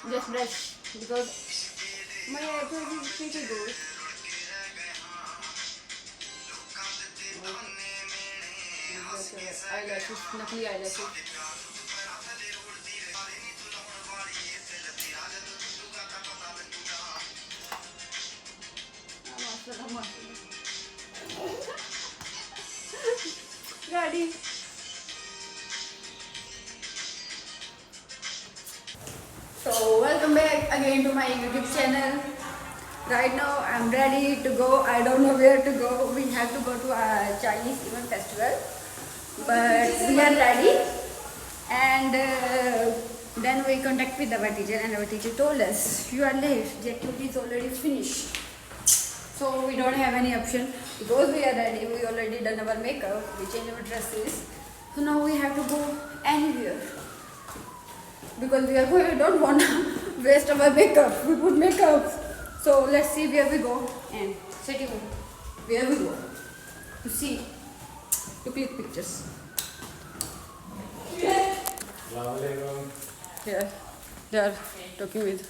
Just brush because my eyebrows is pretty good. Eyelashes, नकली eyelashes. Ready. So welcome back again to my YouTube channel. Right now I'm ready to go. I don't know where to go. We have to go to a Chinese event festival, but we are ready. And then we contact with our teacher, and our teacher told us you are late. The activity is already finished. So we don't have any option because we are ready. We already done our makeup. We changed our dresses. So now we have to go anywhere. Because we are going, we don't want to waste our makeup. We put makeup. So let's see where we go and stay tuned. Where we go to see, to click pictures. Here, they are talking with.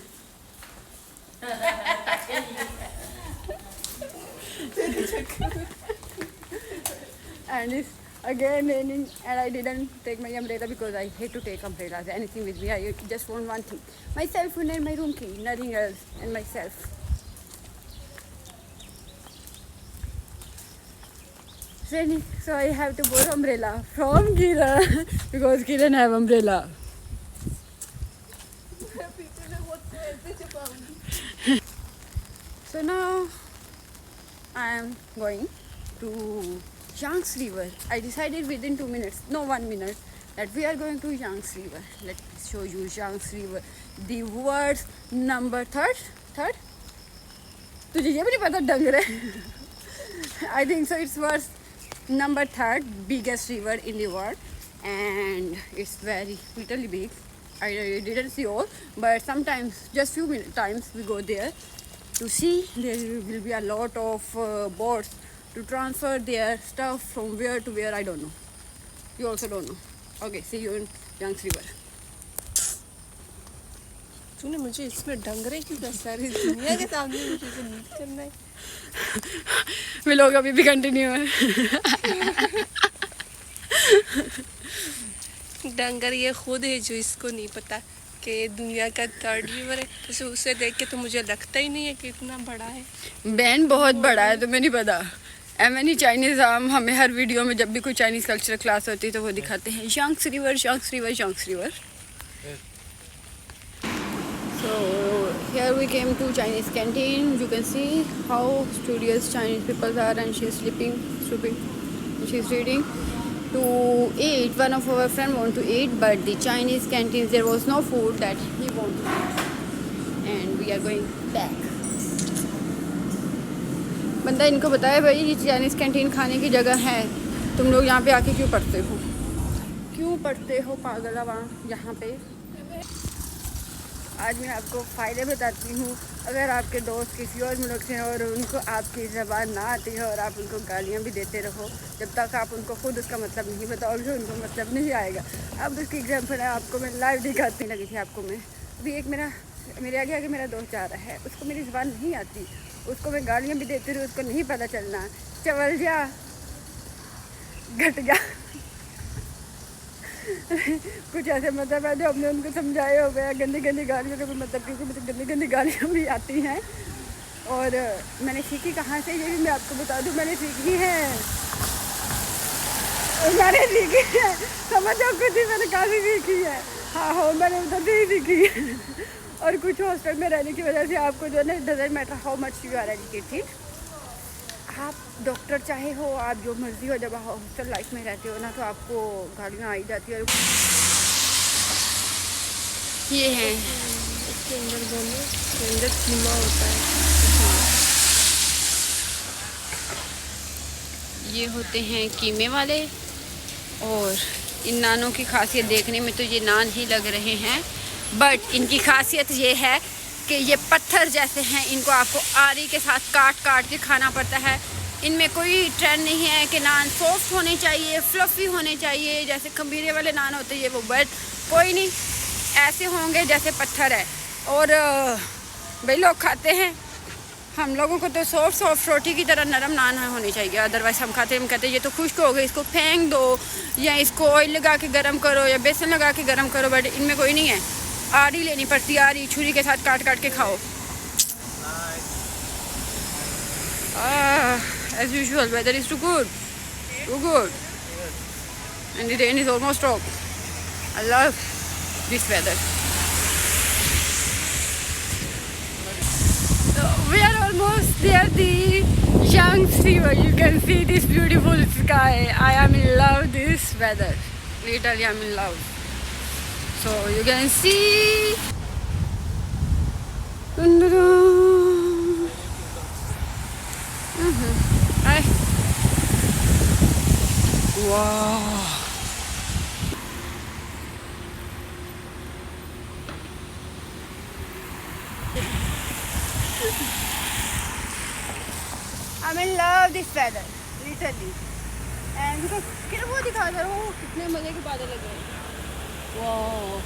And it's again raining, and I didn't take my umbrella because I hate to take umbrellas, anything with me. I just want one thing, my cell phone and my room key, nothing else, and myself. It's raining, so I have to borrow umbrella from Kiran because Kiran have umbrella. So now I am going to Yangtze River. I decided within 2 minutes, no 1 minute, that we are going to Yangtze River. Let me show you Yangtze River. The world's number third? तुझे ये भी नहीं पता ढंग रहे? I think so. It's world's number third biggest river in the world, and it's very literally big. I didn't see all, but sometimes just few times we go there to see. There will be a lot of boats to transfer their stuff from where to where. I don't know. You also don't know. Okay, see you in Yangtze River. तूने मुझे इसमें डंगरे क्यों कर सारी दुनिया के सामने मुझे तो नहीं करना है. वे लोग अभी भी कंटिन्यू है. डंगर ये खुद है जो इसको नहीं पता कि दुनिया का थर्ड रिवर है. तो उसे देख के तो मुझे लगता ही नहीं है कि इतना बड़ा है. बैन बहुत बड़ा है, तुम्हें नहीं पता. एमएनई चाइनीज हमें हर वीडियो में जब भी कोई चाइनीज कल्चरल क्लास होती है तो वो दिखाते हैं Yangtze River, Yangtze River, Yangtze River. So here we came to Chinese canteen. You can see how studious Chinese people are, and she's sleeping. She's reading. To eat, one of our friend want to eat, but the Chinese canteen there was no food that he want to eat, and we are going back. बंदा इनको बताया भाई ये Chinese canteen खाने की जगह है, तुम लोग यहाँ पे आके क्यों पढ़ते हो पागलवा यहाँ पे. आज मैं आपको फ़ायदे बताती हूँ. अगर आपके दोस्त किसी और मुल्क से हैं और उनको आपकी ज़बान ना आती है और आप उनको गालियाँ भी देते रहो, जब तक आप उनको खुद उसका मतलब नहीं बताओगे उनको मतलब नहीं आएगा. अब उसकी एग्जाम्पल है, आपको मैं लाइव दिखाती लगी थी आपको मैं. अभी एक मेरे आगे मेरा दोस्त जा रहा है, उसको मेरी ज़बान नहीं आती, उसको मैं गालियाँ भी देती रही, उसको नहीं पता चलना. चवल जा, घट जा. कुछ ऐसे मतलब है जो हमने उनको समझाए हो गया. गंदी गालियों का कोई मतलब, क्योंकि मुझे गंदी गालियाँ भी आती हैं. और मैंने सीखी कहाँ से, ये भी मैं आपको बता दूँ. मैंने सीखी है, समझ जाओ कुछ ही मैंने काफ़ी सीखी है. हाँ मैंने उधर से ही सीखी है. और कुछ हॉस्टल में रहने की वजह से आपको जो है ना, doesn't matter how much you are educated, आप डॉक्टर चाहे हो, आप जो मर्जी हो, जब आप हॉस्टल लाइफ में रहते हो ना तो आपको गालियाँ आई जाती है. ये है इसके अंदर बोलो, इसके अंदर कीमा होता है. ये होते हैं कीमे वाले. और इन नानों की खासियत, देखने में तो ये नान ही लग रहे हैं, बट इनकी खासियत ये है कि ये पत्थर जैसे हैं. इनको आपको आरी के साथ काट के खाना पड़ता है. इनमें कोई ट्रेंड नहीं है कि नान सॉफ्ट होने चाहिए, फ्लफ़ी होने चाहिए, जैसे खमीरे वाले नान होते हैं वो, बट कोई नहीं, ऐसे होंगे जैसे पत्थर है। और भाई लोग खाते हैं, हम लोगों को तो सॉफ्ट रोटी की तरह नरम नान होनी चाहिए, अदरवाइज़ हम खाते हैं, हम कहते हैं ये तो खुश्क हो गई, इसको फेंक दो या इसको ऑयल लगा के गर्म करो या बेसन लगा के गर्म करो, बट इनमें कोई नहीं है। आरी लेनी पड़ती है, आरी छुरी के साथ काट काट के खाओ। As usual, weather is too good, and the rain is almost stopped. I love this weather. We are almost near the Yangtze River. You can see this beautiful sky. I am in love this weather. Literally, I'm in love. So you can see. Hi. Wow. I'm in love this weather, literally. And because कितना वो दिखा दे रहा हूँ, कितने मजे के बादल लगे हैं। Wow.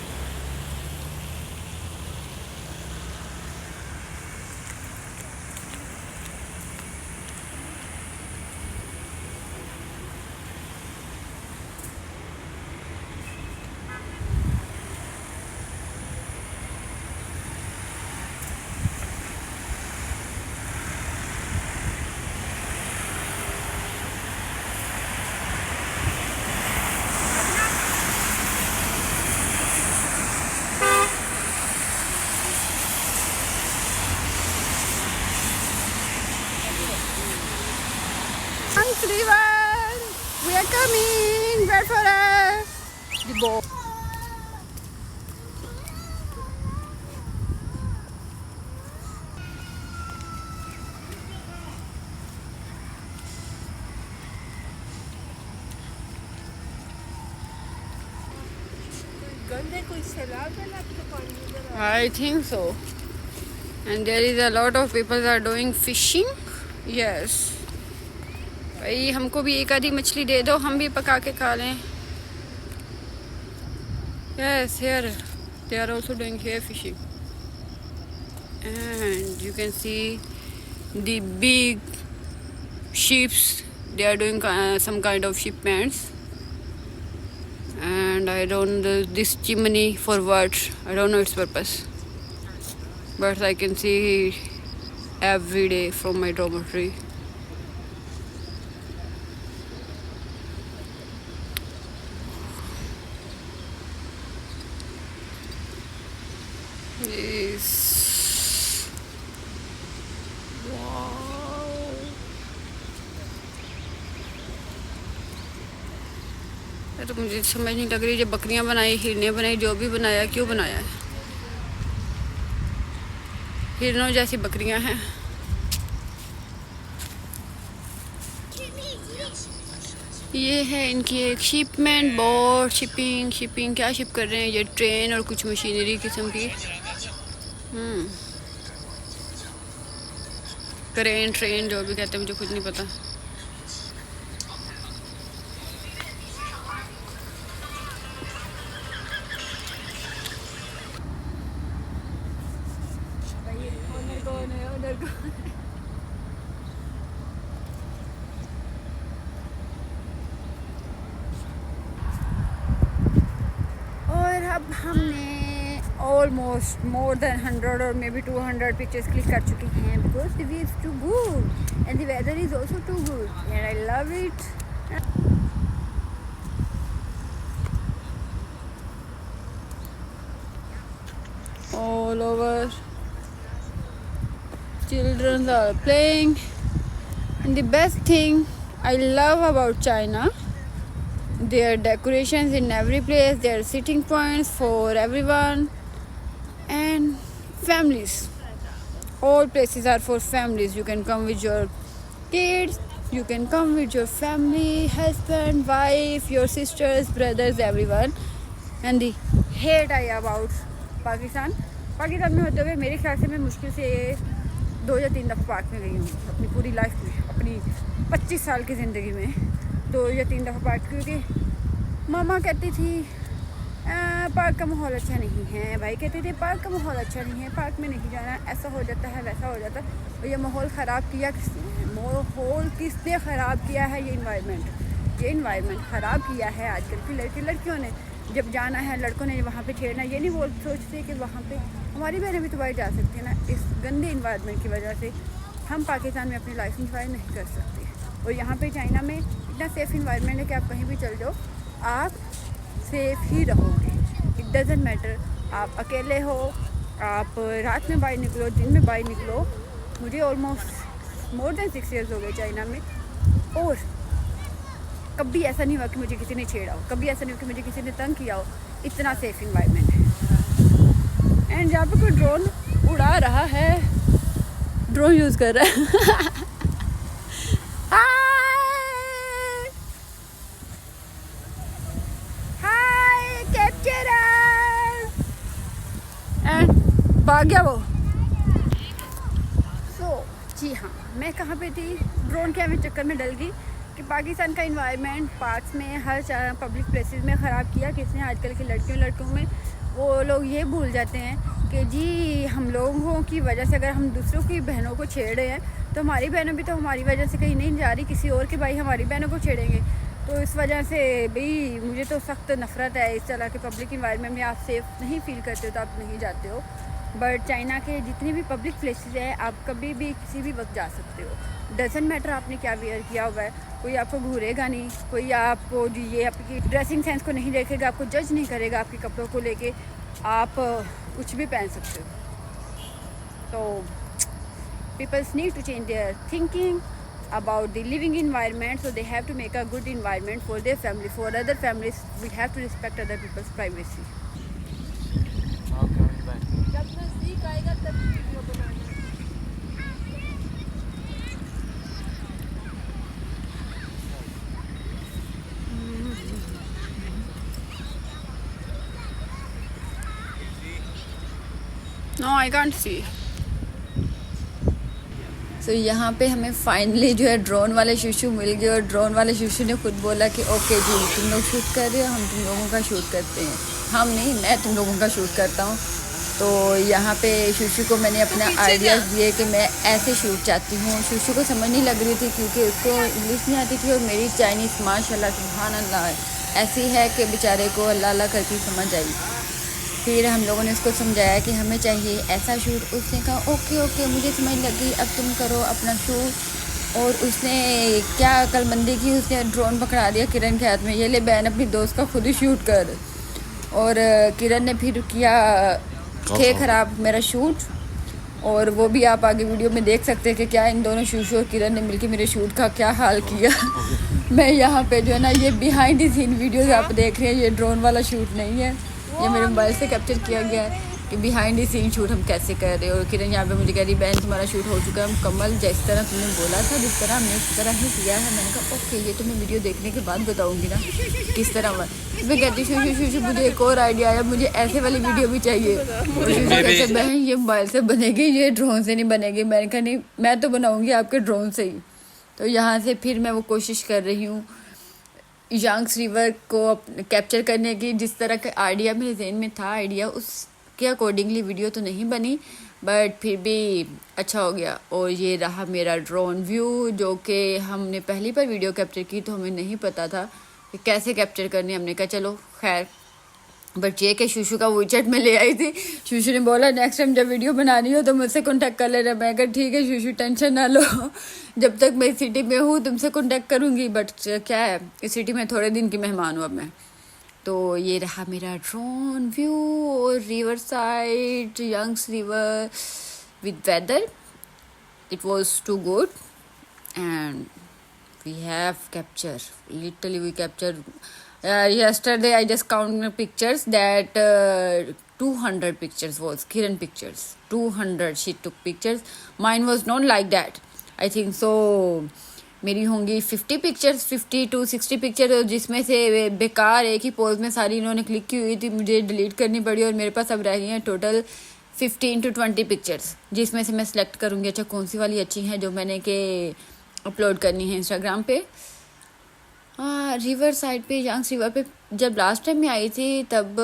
Yangtze River, we are coming. Wait for us. The boat. I think so. And there is a lot of people are doing fishing. Yes. भाई हमको भी एक आधी मछली दे दो, हम भी पका के खा लें। Yes, here they are also doing here fishing, and you can see the big ships. They are doing some kind of shipments, and I don't know this chimney for what. I don't know its purpose, but I can see every day from my dormitory. Yes. Wow. ये तो मुझे समझ नहीं लग रही, जब बकरियां बनाई, हिरने बनाई, जो भी बनाया, क्यों बनाया है? हिरनों जैसी बकरियां हैं। ये है इनकी एक शिपमेंट बोट, शिपिंग क्या शिप कर रहे हैं? ये ट्रेन और कुछ मशीनरी किस्म की, क्रेन, ट्रेन, जो भी कहते हैं, मुझे खुद नहीं पता। और अब हमने ऑलमोस्ट मोर देन 100 और मे बी 200 पिक्चर्स क्लिक कर चुके हैं, because the view is too good and the weather is also too good and I love it. All over, children are playing, and the best thing I love about China, their decorations in every place, their sitting points for everyone, and families. All places are for families. You can come with your kids, you can come with your family, husband, wife, your sisters, brothers, everyone. And the hate I about Pakistan में होते हुए मेरे ख्याल से मैं मुश्किल से 2 या 3 दफ़ा पार्क में गई हूँ अपनी पूरी लाइफ में। अपनी 25 साल की ज़िंदगी में, तो ये 3 दफ़ा पार्क, क्योंकि मामा कहती थी पार्क का माहौल अच्छा नहीं है, भाई कहते थे पार्क का माहौल अच्छा नहीं है, पार्क में नहीं जाना, ऐसा हो जाता है वैसा हो जाता है। और ये माहौल ख़राब किया किसने? माहौल किसने ख़राब किया है? ये इन्वायरमेंट ख़राब किया है आजकल की लड़कियों ने। जब जाना है लड़कों ने वहाँ पे छेड़ना, ये नहीं सोचते कि वहाँ पे हमारी बहनें भी तो बाहर जा सकती हैं ना। इस गंदे इन्वायरमेंट की वजह से हम पाकिस्तान में अपनी लाइफ इंजॉय नहीं कर सकते। और यहाँ पे चाइना में इतना सेफ़ इन्वायरमेंट है कि आप कहीं भी चल जाओ आप सेफ ही रहोगे। इट डजेंट मैटर आप अकेले हो, आप रात में बाहर निकलो, दिन में बाहर निकलो। मुझे ऑलमोस्ट मोर देन 6 ईयर्स हो गए चाइना में, और कभी ऐसा नहीं हुआ कि मुझे किसी ने छेड़ा हो, कभी ऐसा नहीं हुआ कि मुझे किसी ने तंग किया हो। इतना सेफ इन्वायरमेंट है। एंड जहाँ पे कोई ड्रोन उड़ा रहा है, ड्रोन यूज़ कर रहा है हाय कैप्चरर, एंड भाग गया वो। जी हाँ, मैं कहाँ पे थी? ड्रोन के हमें चक्कर में डल गई कि पाकिस्तान का इन्वायरमेंट पार्क्स में, हर पब्लिक प्लेसेस में ख़राब किया किसने? आजकल के लड़कों में। वो लोग ये भूल जाते हैं कि जी हम लोगों की वजह से अगर हम दूसरों की बहनों को छेड़ रहे हैं तो हमारी बहनें भी तो हमारी वजह से कहीं नहीं जा रही, किसी और के भाई हमारी बहनों को छेड़ेंगे। तो इस वजह से भाई मुझे तो सख्त नफ़रत है इस तरह के पब्लिक इन्वायरमेंट में। आप सेफ़ नहीं फ़ील करते हो तो आप नहीं जाते हो। बट चाइना के जितने भी पब्लिक प्लेसेस हैं आप कभी भी किसी भी वक्त जा सकते हो। डजेंट मैटर आपने क्या वेयर किया हुआ है, कोई आपको घूरेगा नहीं, कोई आपको ये आपकी ड्रेसिंग सेंस को नहीं देखेगा, आपको जज नहीं करेगा आपके कपड़ों को लेके, आप कुछ भी पहन सकते हो। तो peoples need to change their thinking about the living environment, so they have to make a good environment for their family. For other families we have to respect other people's privacy. जब नज़दीक आएगा तब video banana. No, I can't see. तो यहाँ पे हमें finally जो है ड्रोन वाले शूशू मिल गए, और ड्रोन वाले शूशू ने खुद बोला कि ओके जी तुम लोग शूट कर रहे हो, हम तुम लोगों का शूट करते हैं। हम नहीं, मैं तुम लोगों का शूट करता हूँ। तो यहाँ पे शूशू को मैंने अपना आइडियाज़ दिए कि मैं ऐसे शूट चाहती हूँ। शूशू को समझ नहीं लग रही थी क्योंकि उसको इंग्लिश नहीं आती थी, और मेरी चाइनीज़ माशाल्लाह सुभान अल्लाह ऐसी है कि बेचारे को अल्लाह अल्लाह करके समझ आई। फिर हम लोगों ने उसको समझाया कि हमें चाहिए ऐसा शूट। उसने कहा ओके मुझे समझ लगी, अब तुम करो अपना शूट। और उसने क्या अक्लमंदी की, उसने ड्रोन पकड़ा दिया किरण के हाथ में, ये ले बहन अपनी दोस्त का खुद ही शूट कर। और किरण ने फिर किया खे ख़राब मेरा शूट, और वो भी आप आगे वीडियो में देख सकते हैं कि क्या इन दोनों शूशू और किरण ने मिलकर मेरे शूट का क्या हाल किया। मैं यहाँ पे जो है ना ये बिहाइंड द सीन वीडियोस आप देख रहे हैं, ये ड्रोन वाला शूट नहीं है, ये मेरे मोबाइल से कैप्चर किया गया है कि बिहाइंड द सीन शूट हम कैसे कर रहे हैं। और किरण यहाँ पे मुझे कह रही बहन तुम्हारा शूट हो चुका है मुकम्मल, जिस तरह तुमने बोला था जिस तरह हमने उस तरह ही किया है। मैंने कहा ओके ये तो मैं वीडियो देखने के बाद बताऊँगी ना किस तरह हुआ। मैं कहती शूशू मुझे एक और आइडिया आया, मुझे ऐसे वाली वीडियो भी चाहिए। कहते बहन ये मोबाइल से बनेगी, ये ड्रोन से नहीं बनेगी। मैंने कहा नहीं मैं तो बनाऊँगी आपके ड्रोन से ही। तो यहाँ से फिर मैं वो कोशिश कर रही हूँ यांग्स रिवर को कैप्चर करने की। जिस तरह का आइडिया मेरे जहन में था आइडिया उसके अकॉर्डिंगली वीडियो तो नहीं बनी, बट फिर भी अच्छा हो गया। और ये रहा मेरा ड्रोन व्यू, जो कि हमने पहली बार वीडियो कैप्चर की तो हमें नहीं पता था कि कैसे कैप्चर करनी। हमने कहा चलो खैर, बट ये कि शूशू का WeChat में ले आई थी। शूशू ने बोला नेक्स्ट टाइम जब वीडियो बनानी हो तो मुझसे कॉन्टैक्ट कर लेना। मैं कहा ठीक है शूशू टेंशन ना लो, जब तक मैं सिटी में हूँ तुमसे कॉन्टैक्ट करूँगी। बट क्या है इस सिटी में थोड़े दिन की मेहमान हूँ अब मैं। तो ये रहा मेरा ड्रोन व्यू, और river side Yangtze river with weather, it was too good and we have capture literally we capture yesterday I just counted pictures that 200 pictures was Kiran pictures, 200 she took pictures. Mine was not like that, I think so मेरी होंगी 50 pictures, 50 to 60 picture, जिसमें से बेकार एक ही pose में सारी इन्होंने click की हुई थी, मुझे डिलीट करनी पड़ी। और मेरे पास अब रह गई हैं टोटल 15 to 20 पिक्चर्स, जिसमें से मैं सिलेक्ट करूँगी अच्छा कौन सी वाली अच्छी हैं जो मैंने के अपलोड करनी है इंस्टाग्राम पे। हाँ, रिवर साइड पे, यांग्स रिवर पे जब लास्ट टाइम मैं आई थी तब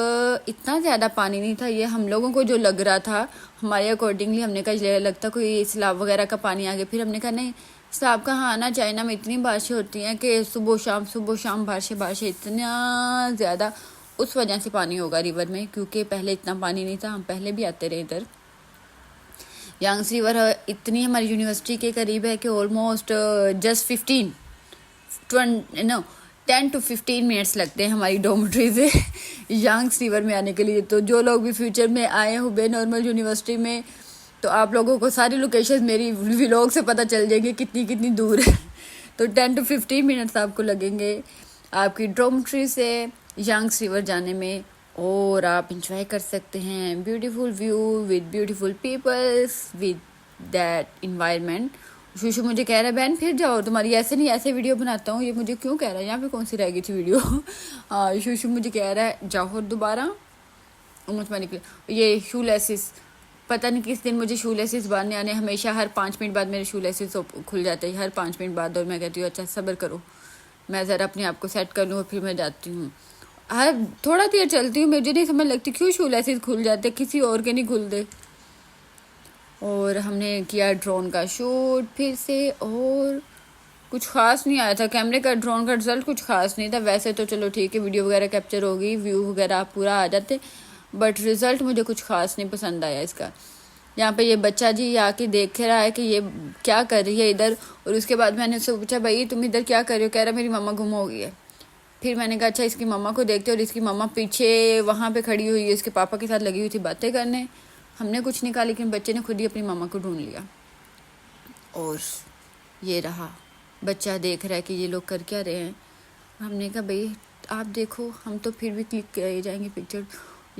इतना ज़्यादा पानी नहीं था। ये हम लोगों को जो लग रहा था, हमारे अकॉर्डिंगली हमने कहा ये लगता कोई सैलाब वगैरह का पानी आ गया। फिर हमने कहा नहीं, सैलाब कहाँ आना, चाइना में इतनी बारिशें होती हैं कि सुबह शाम बारिशें इतना ज़्यादा, उस वजह से पानी होगा रिवर में, क्योंकि पहले इतना पानी नहीं था। हम पहले भी आते रहे इधर। यांग्स रिवर इतनी हमारी यूनिवर्सिटी के करीब है कि ऑलमोस्ट जस्ट 10 to 15 मिनट्स लगते हैं हमारी डॉर्मेटरी से यांग्स रिवर में आने के लिए। तो जो लोग भी फ्यूचर में आए हुए नॉर्मल यूनिवर्सिटी में, तो आप लोगों को सारी लोकेशन मेरी व्लॉग से पता चल जाएगी कितनी दूर है। तो 10 to 15 मिनट्स आपको लगेंगे आपकी डॉर्मेटरी से यांग्स रिवर जाने में, और आप इंजॉय कर सकते हैं beautiful view with beautiful peoples with that environment. शूशु मुझे कह रहा है बहन फिर जाओ, तुम्हारी ऐसे नहीं ऐसे वीडियो बनाता हूँ। ये मुझे क्यों कह रहा है, यहाँ पे कौन सी रह गई थी वीडियो। शूशु मुझे कह रहा है जाओ दोबारा। मुझे निकले ये शू लेसिस, पता नहीं किस दिन मुझे शू लेसिस बांधने आने, हमेशा हर 5 मिनट बाद मेरे शू लेसिस खुल जाते हैं, हर 5 मिनट बाद। और मैं कहती हूँ अच्छा सब्र करो, मैं ज़रा अपने आप को सेट कर लूँ और फिर मैं जाती हूँ। हर थोड़ा देर चलती हूँ, मुझे नहीं समझ लगती क्यों शू लेसिस खुल जाते, किसी और के नहीं खुलते। और हमने किया ड्रोन का शूट फिर से, और कुछ ख़ास नहीं आया था कैमरे का। ड्रोन का रिज़ल्ट कुछ ख़ास नहीं था। वैसे तो चलो ठीक है, वीडियो वगैरह कैप्चर होगी, व्यू वगैरह पूरा आ जाते, बट रिज़ल्ट मुझे कुछ ख़ास नहीं पसंद आया इसका। यहाँ पे ये बच्चा जी आके देख रहा है कि ये क्या कर रही है इधर, और उसके बाद मैंने उससे पूछा भाई तुम इधर क्या कर रहे हो, कह रहा मेरी मम्मा गुम हो गई है। फिर मैंने कहा अच्छा इसकी मम्मा को देखते, और इसकी मम्मा पीछे वहाँ पे खड़ी हुई है, इसके पापा के साथ लगी हुई थी बातें करने। हमने कुछ नहीं कहा, लेकिन बच्चे ने खुद ही अपनी मम्मा को ढूंढ लिया। और ये रहा बच्चा देख रहा है कि ये लोग कर क्या रहे हैं। हमने कहा भाई आप देखो, हम तो फिर भी क्लिक करे जाएंगे पिक्चर।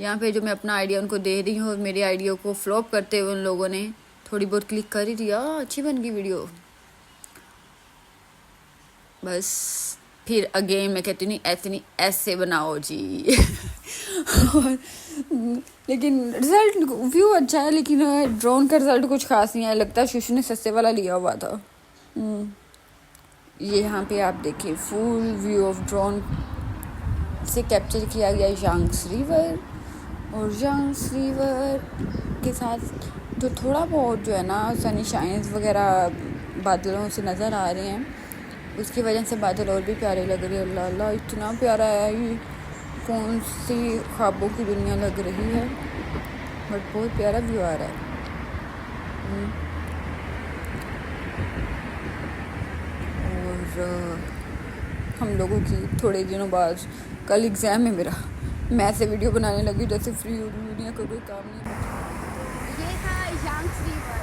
यहाँ पे जो मैं अपना आइडिया उनको दे रही हूँ, और मेरे आइडिया को फ्लॉप करते हुए उन लोगों ने थोड़ी बहुत क्लिक कर ही दिया, अच्छी बन गई वीडियो। बस फिर अगेन मैं कहती नहीं ऐसे नहीं, ऐसे बनाओ जी। और लेकिन रिजल्ट व्यू अच्छा है, लेकिन ड्रोन का रिजल्ट कुछ खास नहीं है, लगता है शूशु ने सस्ते वाला लिया हुआ था। ये यहाँ पे आप देखिए फुल व्यू ऑफ ड्रोन से कैप्चर किया गया यांग्स रिवर। और यांग्स रिवर के साथ जो थोड़ा बहुत जो है ना सनी शाइन्स वगैरह बादलों से नज़र आ रहे हैं, उसकी वजह से बादल और भी प्यारे लग रहे हैं। अल्लाह अल्लाह इतना प्यारा है, ये कौन सी ख्वाबों की दुनिया लग रही है, बट बहुत प्यारा व्यू आ रहा है। और हम लोगों की थोड़े दिनों बाद कल एग्ज़ाम है मेरा, मैं ऐसे वीडियो बनाने लगी जैसे फ्री हो दुनिया का कोई काम नहीं है। ये था Yangtze river,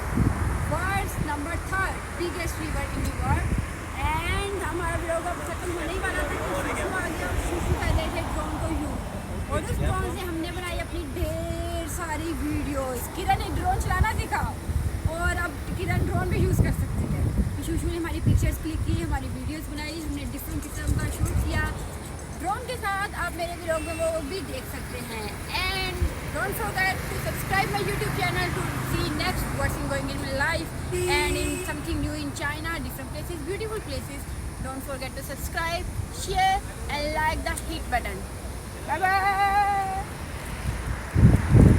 world's number 3 biggest river in the world. And हमारा व्लॉग अब खत्म होने ही वाला था कि शूशु आ गया, और शूशु कर रहे थे ड्रोन को यूज़, और उस ड्रोन से हमने बनाई अपनी ढेर सारी वीडियोस। किरण ने ड्रोन चलाना सीखा, और अब किरण ड्रोन भी यूज़ कर सकती है। शूशु ने हमारी पिक्चर्स क्लिक की, हमारी वीडियोस बनाई, हमने डिफरेंट किस्म का शूट किया ड्रोन के साथ। आप मेरे व्लॉग में वो भी देख सकते हैं। And don't forget to subscribe my YouTube channel to see next what's going in my life and in something new in China, different places, beautiful places. Don't forget to subscribe, share and like the hit button. Bye bye.